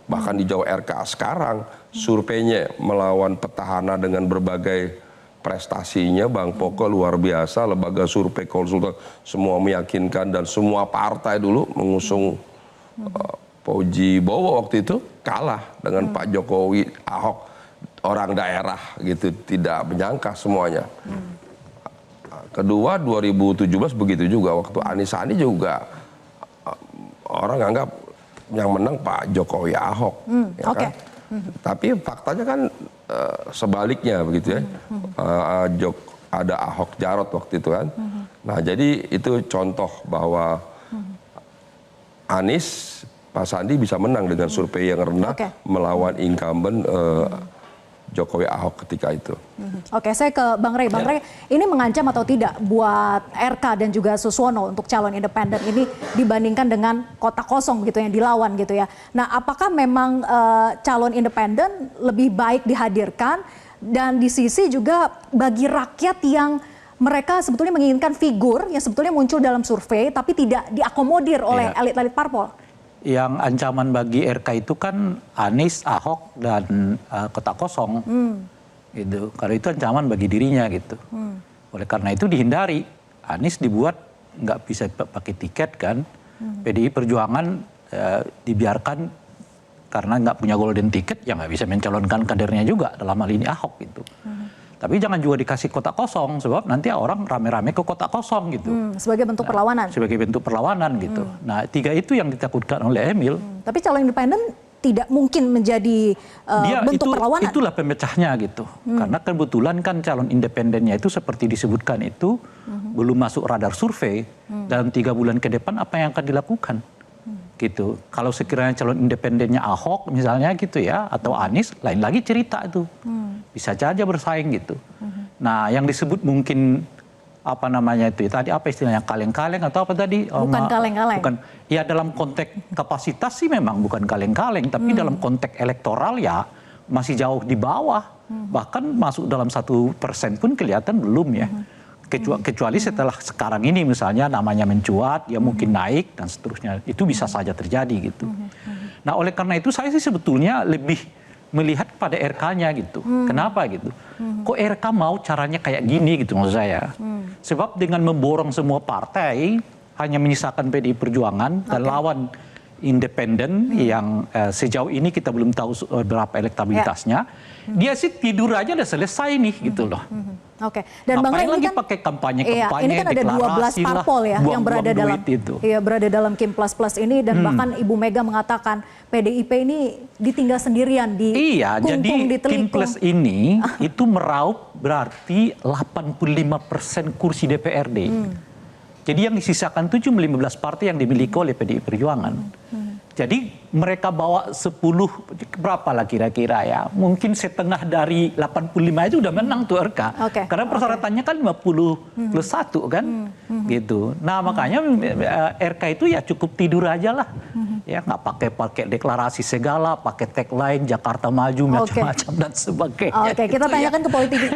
Speaker 10: bahkan di Jawa RK sekarang surveinya melawan petahana dengan berbagai prestasinya, Bang Poko luar biasa, lembaga survei konsultan semua meyakinkan dan semua partai dulu mengusung Fauji Bowo waktu itu kalah dengan Pak Jokowi, Ahok, orang daerah gitu, tidak menyangka semuanya. Kedua 2017 begitu juga, waktu Anies Sandi juga orang anggap yang menang Pak Jokowi, Ahok, ya kan? Tapi faktanya kan sebaliknya begitu ya. Ada Ahok Jarot waktu itu kan. Nah jadi itu contoh bahwa Anies, Pak Sandi bisa menang dengan survei yang rendah melawan incumbent Jokowi Ahok ketika itu.
Speaker 6: Oke, saya ke Bang Rey. Bang Rey, ini mengancam atau tidak buat RK dan juga Suswono untuk calon independen ini dibandingkan dengan kota kosong gitu yang dilawan gitu ya. Nah, apakah memang calon independen lebih baik dihadirkan dan di sisi juga bagi rakyat yang mereka sebetulnya menginginkan figur yang sebetulnya muncul dalam survei tapi tidak diakomodir oleh elit-elit parpol?
Speaker 12: Yang ancaman bagi RK itu kan Anies, Ahok, dan kota kosong. Gitu. Karena itu ancaman bagi dirinya gitu. Oleh karena itu dihindari. Anies dibuat nggak bisa pakai tiket kan. PDI Perjuangan dibiarkan karena nggak punya golden ticket, ya nggak bisa mencalonkan kadernya juga, dalam hal ini Ahok gitu. Tapi jangan juga dikasih kota kosong, sebab nanti orang rame-rame ke kota kosong gitu.
Speaker 6: Sebagai bentuk perlawanan?
Speaker 12: Sebagai bentuk perlawanan gitu. Nah, 3 itu yang ditakutkan oleh Emil.
Speaker 6: Tapi calon independen tidak mungkin menjadi bentuk perlawanan?
Speaker 12: Itulah pemecahnya gitu. Karena kebetulan kan calon independennya itu seperti disebutkan itu belum masuk radar survei. Dalam 3 bulan ke depan apa yang akan dilakukan? Gitu. Kalau sekiranya calon independennya Ahok misalnya gitu ya, atau Anies, lain lagi cerita itu. Bisa saja bersaing gitu. Nah, yang disebut mungkin apa namanya itu tadi, apa istilahnya, kaleng-kaleng atau apa tadi?
Speaker 6: Bukan kaleng-kaleng.
Speaker 12: Bukan. Ya dalam konteks kapasitas sih memang bukan kaleng-kaleng, tapi dalam konteks elektoral ya masih jauh di bawah. Bahkan masuk dalam 1% pun kelihatan belum ya. Kecuali setelah sekarang ini misalnya namanya mencuat, ya mungkin naik dan seterusnya. Itu bisa saja terjadi gitu. Nah, oleh karena itu saya sih sebetulnya lebih melihat pada RK-nya gitu. Kenapa gitu? Kok RK mau caranya kayak gini gitu maksud saya. Sebab dengan memborong semua partai, hanya menyisakan PDI Perjuangan dan lawan independen yang sejauh ini kita belum tahu berapa elektabilitasnya. Dia sih tidur aja udah selesai nih gitu loh.
Speaker 6: Oke. Dan Bang Rey ini kan
Speaker 12: pakai kampanye,
Speaker 6: ini kan ada 12 parpol ya yang berada dalam berada dalam Kim Plus Plus ini, dan bahkan Ibu Mega mengatakan PDIP ini ditinggal sendirian di kungkung, di telikung.
Speaker 12: Kim Plus ini itu meraup berarti 85% kursi DPRD. Jadi yang disisakan 15 partai yang dimiliki oleh PDI Perjuangan. Jadi mereka bawa 10, berapa lah kira-kira ya. Mungkin setengah dari 85 itu udah menang tuh RK. Karena persyaratannya kan 50 plus 1 kan. Gitu. Nah makanya RK itu ya cukup tidur aja lah. Ya nggak pakai deklarasi segala, pakai tagline Jakarta Maju macam-macam dan sebagainya.
Speaker 6: Oke, kita tanyakan ke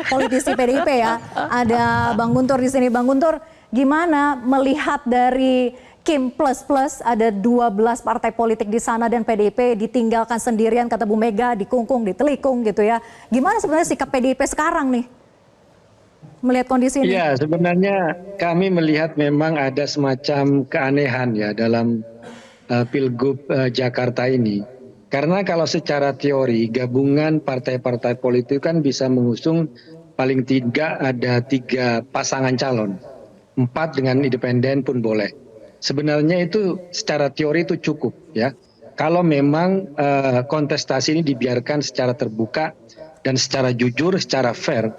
Speaker 6: politisi PDIP ya. Ada Bang Guntur di sini. Bang Guntur, gimana melihat dari Kim Plus Plus, ada 12 partai politik di sana dan PDIP ditinggalkan sendirian, kata Bu Mega, dikungkung, ditelikung gitu ya. Gimana sebenarnya sikap PDIP sekarang nih melihat kondisi ini?
Speaker 18: Ya, sebenarnya kami melihat memang ada semacam keanehan ya dalam Pilgub Jakarta ini. Karena kalau secara teori gabungan partai-partai politik kan bisa mengusung paling tidak ada 3 pasangan calon. 4 dengan independen pun boleh. Sebenarnya itu secara teori itu cukup ya. Kalau memang kontestasi ini dibiarkan secara terbuka dan secara jujur, secara fair.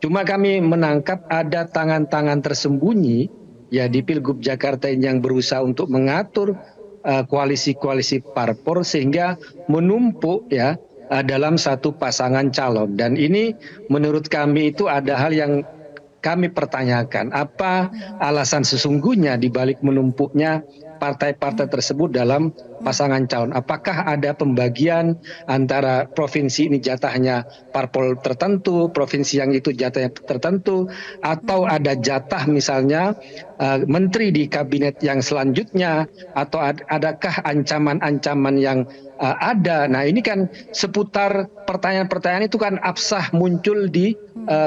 Speaker 18: Cuma kami menangkap ada tangan-tangan tersembunyi ya di Pilgub Jakarta ini yang berusaha untuk mengatur koalisi-koalisi parpol sehingga menumpuk ya dalam satu pasangan calon. Dan ini menurut kami itu ada hal yang kami pertanyakan, apa alasan sesungguhnya di balik menumpuknya partai-partai tersebut dalam pasangan calon. Apakah ada pembagian antara provinsi ini jatahnya parpol tertentu, provinsi yang itu jatahnya tertentu, atau ada jatah misalnya menteri di kabinet yang selanjutnya, atau adakah ancaman-ancaman yang ada. Nah ini kan seputar pertanyaan-pertanyaan itu kan absah muncul di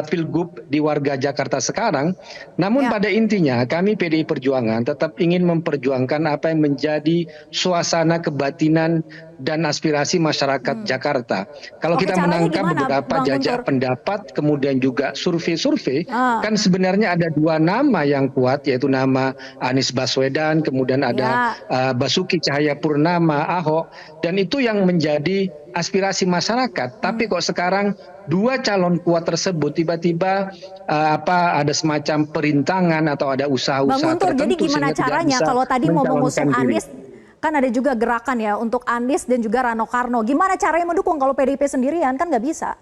Speaker 18: Pilgub di warga Jakarta sekarang. Namun pada intinya kami PDI Perjuangan tetap ingin memperjuangkan apa yang menjadi suasana suasana kebatinan dan aspirasi masyarakat Jakarta. Kalau
Speaker 6: Oke,
Speaker 18: kita
Speaker 6: caranya
Speaker 18: menangkap
Speaker 6: gimana,
Speaker 18: beberapa
Speaker 6: Bang
Speaker 18: jajak
Speaker 6: Guntur?
Speaker 18: pendapat, kemudian juga survei-survei, kan sebenarnya ada dua nama yang kuat, yaitu nama Anies Baswedan, kemudian ada Basuki Cahayapurnama, Ahok, dan itu yang menjadi aspirasi masyarakat. Tapi kok sekarang dua calon kuat tersebut tiba-tiba ada semacam perintangan atau ada usaha-usaha
Speaker 6: Bang Guntur, jadi
Speaker 18: tertentu
Speaker 6: gimana
Speaker 18: sehingga tidak
Speaker 6: caranya
Speaker 18: bisa
Speaker 6: kalau tadi mau mengusung
Speaker 18: mencalonkan diri.
Speaker 6: Anies, kan ada juga gerakan ya untuk Anies dan juga Rano Karno. Gimana caranya mendukung kalau PDIP sendirian kan nggak bisa?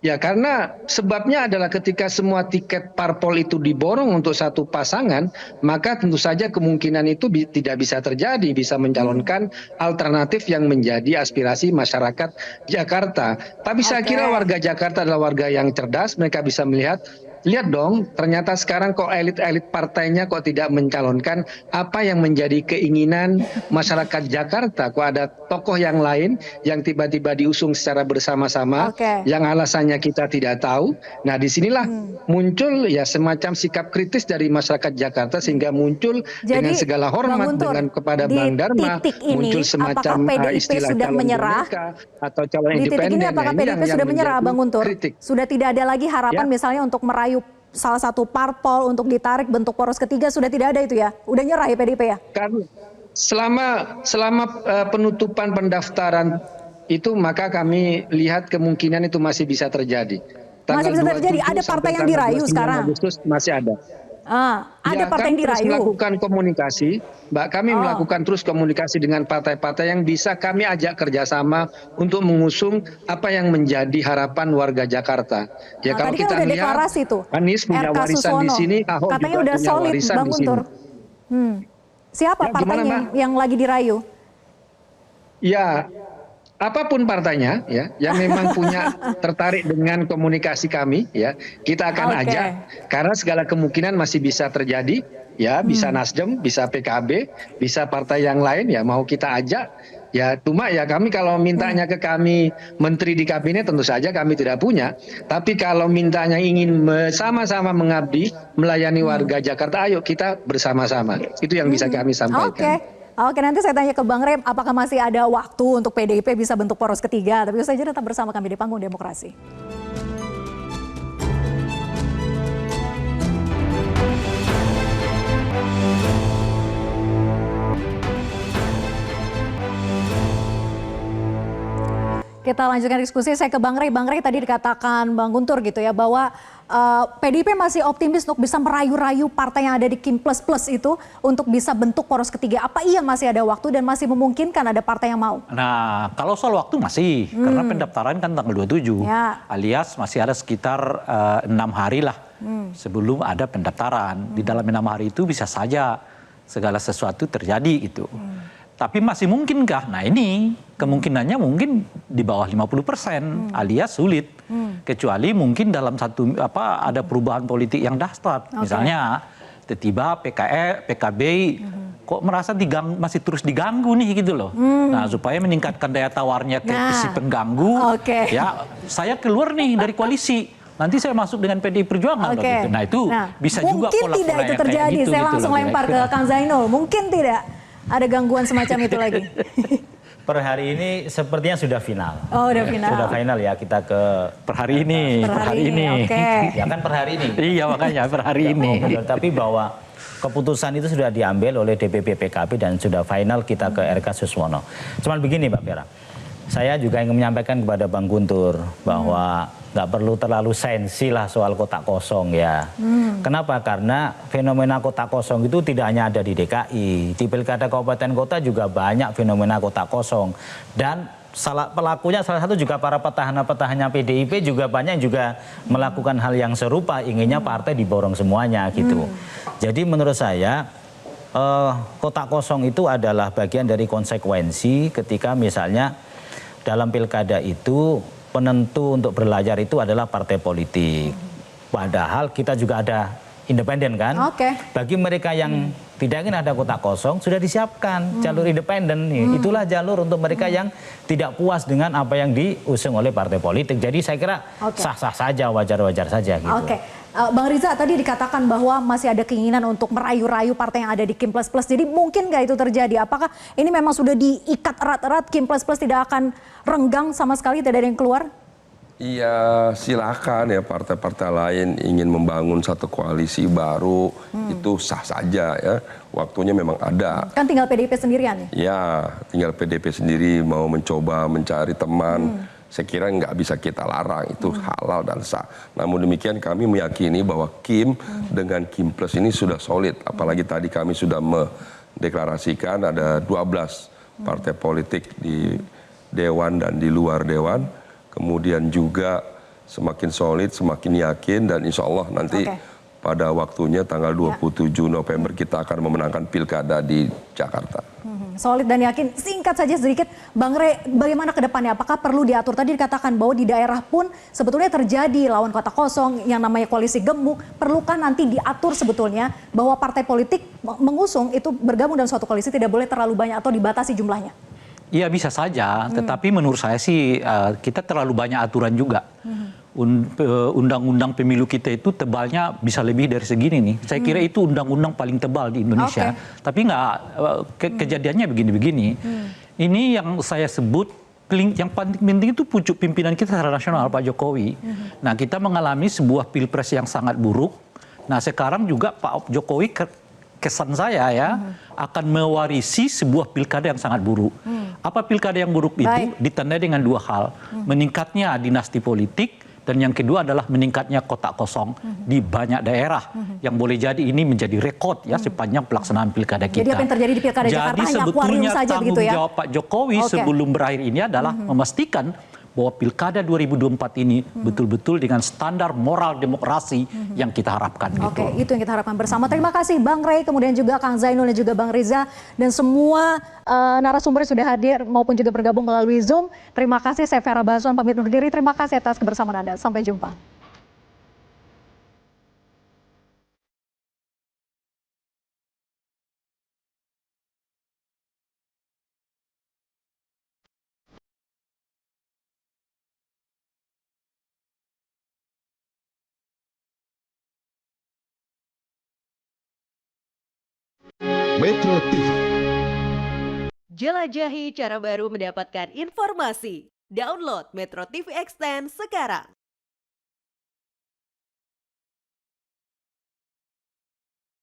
Speaker 18: Ya karena sebabnya adalah ketika semua tiket parpol itu diborong untuk satu pasangan, maka tentu saja kemungkinan itu tidak bisa terjadi, bisa mencalonkan alternatif yang menjadi aspirasi masyarakat Jakarta. Tapi saya kira warga Jakarta adalah warga yang cerdas, mereka bisa melihat, lihat dong, ternyata sekarang kok elit-elit partainya kok tidak mencalonkan apa yang menjadi keinginan masyarakat Jakarta. Kok ada tokoh yang lain yang tiba-tiba diusung secara bersama-sama, yang alasannya kita tidak tahu. Nah disinilah muncul ya semacam sikap kritis dari masyarakat Jakarta sehingga muncul dengan segala hormat dengan kepada Bang Dharma, muncul semacam istilah
Speaker 6: sudah
Speaker 18: calon
Speaker 6: menyerah?
Speaker 18: boneka atau calon
Speaker 6: Di titik
Speaker 18: independen.
Speaker 6: ini apakah
Speaker 18: Nah,
Speaker 6: PDIP sudah menyerah, Bang Guntur? Sudah tidak ada lagi harapan misalnya untuk merayu salah satu parpol untuk ditarik bentuk poros ketiga, sudah tidak ada itu ya? Udah nyerah ya PDIP ya?
Speaker 18: Karena selama penutupan pendaftaran itu maka kami lihat kemungkinan itu masih bisa terjadi.
Speaker 6: Masih bisa terjadi. Ada partai yang dirayu sekarang?
Speaker 18: Agustus masih ada.
Speaker 6: Ada partai yang
Speaker 18: terus
Speaker 6: dirayu.
Speaker 18: melakukan komunikasi, Mbak. Kami melakukan terus komunikasi dengan partai-partai yang bisa kami ajak kerjasama untuk mengusung apa yang menjadi harapan warga Jakarta. Ya kalau
Speaker 6: tadi
Speaker 18: kita
Speaker 6: kan udah
Speaker 18: lihat
Speaker 6: deklarasi tuh.
Speaker 18: Anies punya
Speaker 6: RK
Speaker 18: warisan di
Speaker 6: Susono.
Speaker 18: sini, Ahok
Speaker 6: Katanya
Speaker 18: juga
Speaker 6: udah
Speaker 18: punya
Speaker 6: solid,
Speaker 18: warisan
Speaker 6: Bang
Speaker 18: di sini.
Speaker 6: Guntur. Siapa
Speaker 18: Ya,
Speaker 6: partainya yang lagi dirayu?
Speaker 18: Ya, apapun partainya ya yang memang punya tertarik dengan komunikasi kami ya, kita akan ajak karena segala kemungkinan masih bisa terjadi ya, bisa Nasdem, bisa PKB, bisa partai yang lain ya mau kita ajak. Ya cuma ya kami kalau mintanya ke kami menteri di kabinet tentu saja kami tidak punya. Tapi kalau mintanya ingin sama-sama mengabdi melayani warga Jakarta, ayo kita bersama-sama. Itu yang bisa kami sampaikan.
Speaker 6: Oke, nanti saya tanya ke Bang Rem, apakah masih ada waktu untuk PDIP bisa bentuk poros ketiga? Tapi usai jeda tetap bersama kami di Panggung Demokrasi. Kita lanjutkan diskusi, saya ke Bang Rey. Bang Rey tadi dikatakan Bang Guntur gitu ya, bahwa PDIP masih optimis untuk bisa merayu-rayu partai yang ada di Kim Plus Plus itu untuk bisa bentuk poros ketiga. Apa iya masih ada waktu dan masih memungkinkan ada partai yang mau?
Speaker 12: Nah, kalau soal waktu masih, karena pendaftaran kan tanggal 27, alias masih ada sekitar 6 hari lah sebelum ada pendaftaran. Di dalam 6 hari itu bisa saja segala sesuatu terjadi gitu. Tapi masih mungkinkah? Nah ini kemungkinannya mungkin di bawah 50%, alias sulit. Kecuali mungkin dalam ada perubahan politik yang dahsyat. Misalnya tiba-tiba PKB kok merasa masih terus diganggu nih gitu loh. Nah supaya meningkatkan daya tawarnya ke si pengganggu, ya saya keluar nih dari koalisi. Nanti saya masuk dengan PDI Perjuangan gitu. Nah itu bisa juga pola-pola
Speaker 6: mungkin tidak itu terjadi.
Speaker 12: Gitu,
Speaker 6: saya langsung lempar ke Kang Zainul. Mungkin tidak ada gangguan semacam itu lagi.
Speaker 11: Per hari ini sepertinya sudah final.
Speaker 6: Oh, udah final.
Speaker 11: Sudah final ya, kita ke
Speaker 12: per hari ini.
Speaker 11: Ya kan per hari ini.
Speaker 12: Iya makanya per hari ini.
Speaker 11: Tapi bahwa keputusan itu sudah diambil oleh DPP PKB dan sudah final kita ke RK Suswono. Cuman begini Mbak Vera, saya juga ingin menyampaikan kepada Bang Guntur bahwa nggak perlu terlalu sensi lah soal kotak kosong ya. Kenapa? Karena fenomena kotak kosong itu tidak hanya ada di DKI, di pilkada kabupaten kota juga banyak fenomena kotak kosong. Dan pelakunya salah satu juga para petahana-petahana PDIP juga banyak juga melakukan hal yang serupa, inginnya partai diborong semuanya gitu. Jadi menurut saya kotak kosong itu adalah bagian dari konsekuensi ketika misalnya dalam pilkada itu penentu untuk berlayar itu adalah partai politik. Padahal kita juga ada independen kan. Bagi mereka yang tidak ingin ada kotak kosong sudah disiapkan jalur independen. Itulah jalur untuk mereka yang tidak puas dengan apa yang diusung oleh partai politik. Jadi saya kira sah-sah saja, wajar-wajar saja gitu.
Speaker 6: Bang Riza, tadi dikatakan bahwa masih ada keinginan untuk merayu-rayu partai yang ada di Kim Plus Plus. Jadi mungkin nggak itu terjadi? Apakah ini memang sudah diikat erat-erat, Kim Plus Plus tidak akan renggang sama sekali, tidak ada yang keluar?
Speaker 10: Iya, silakan ya partai-partai lain ingin membangun satu koalisi baru, itu sah saja ya. Waktunya memang ada.
Speaker 6: Kan tinggal PDIP sendirian ya?
Speaker 10: Ya, tinggal PDIP sendiri mau mencoba mencari teman. Saya kira nggak bisa kita larang, itu halal dan sah. Namun demikian kami meyakini bahwa Kim dengan Kim Plus ini sudah solid. Apalagi tadi kami sudah mendeklarasikan ada 12 partai politik di Dewan dan di luar Dewan. Kemudian juga semakin solid, semakin yakin, dan insya Allah nanti pada waktunya tanggal 27 November kita akan memenangkan pilkada di Jakarta.
Speaker 6: Solid dan yakin. Singkat saja sedikit, Bang Rey, bagaimana ke depannya? Apakah perlu diatur? Tadi dikatakan bahwa di daerah pun sebetulnya terjadi lawan kotak kosong yang namanya koalisi gemuk. Perlukah nanti diatur sebetulnya bahwa partai politik mengusung itu bergabung dalam suatu koalisi tidak boleh terlalu banyak atau dibatasi jumlahnya?
Speaker 12: Iya bisa saja, tetapi menurut saya sih kita terlalu banyak aturan juga. Undang-undang pemilu kita itu tebalnya bisa lebih dari segini nih. Saya kira itu undang-undang paling tebal di Indonesia. Tapi nggak kejadiannya begini-begini. Ini yang saya sebut yang paling penting itu pucuk pimpinan kita secara nasional, Pak Jokowi. Nah, kita mengalami sebuah pilpres yang sangat buruk. Nah, sekarang juga Pak Jokowi kesan saya ya akan mewarisi sebuah pilkada yang sangat buruk. Apa pilkada yang buruk itu? Ditandai dengan dua hal. Meningkatnya dinasti politik, dan yang kedua adalah meningkatnya kotak kosong di banyak daerah. Yang boleh jadi ini menjadi rekod ya sepanjang pelaksanaan pilkada kita.
Speaker 6: Jadi apa yang terjadi di pilkada Jakarta hanya akuarium saja begitu ya?
Speaker 12: Tanggung jawab Pak Jokowi sebelum berakhir ini adalah memastikan bahwa pilkada 2024 ini betul-betul dengan standar moral demokrasi yang kita harapkan.
Speaker 6: Itu yang kita harapkan bersama. Terima kasih Bang Rey, kemudian juga Kang Zainul dan juga Bang Riza, dan semua narasumber sudah hadir maupun juga bergabung melalui Zoom. Terima kasih, saya Vera Baswan pamit undur diri. Terima kasih atas kebersamaan Anda. Sampai jumpa.
Speaker 19: Metro TV.
Speaker 20: Jelajahi cara baru mendapatkan informasi. Download Metro TV Extend sekarang.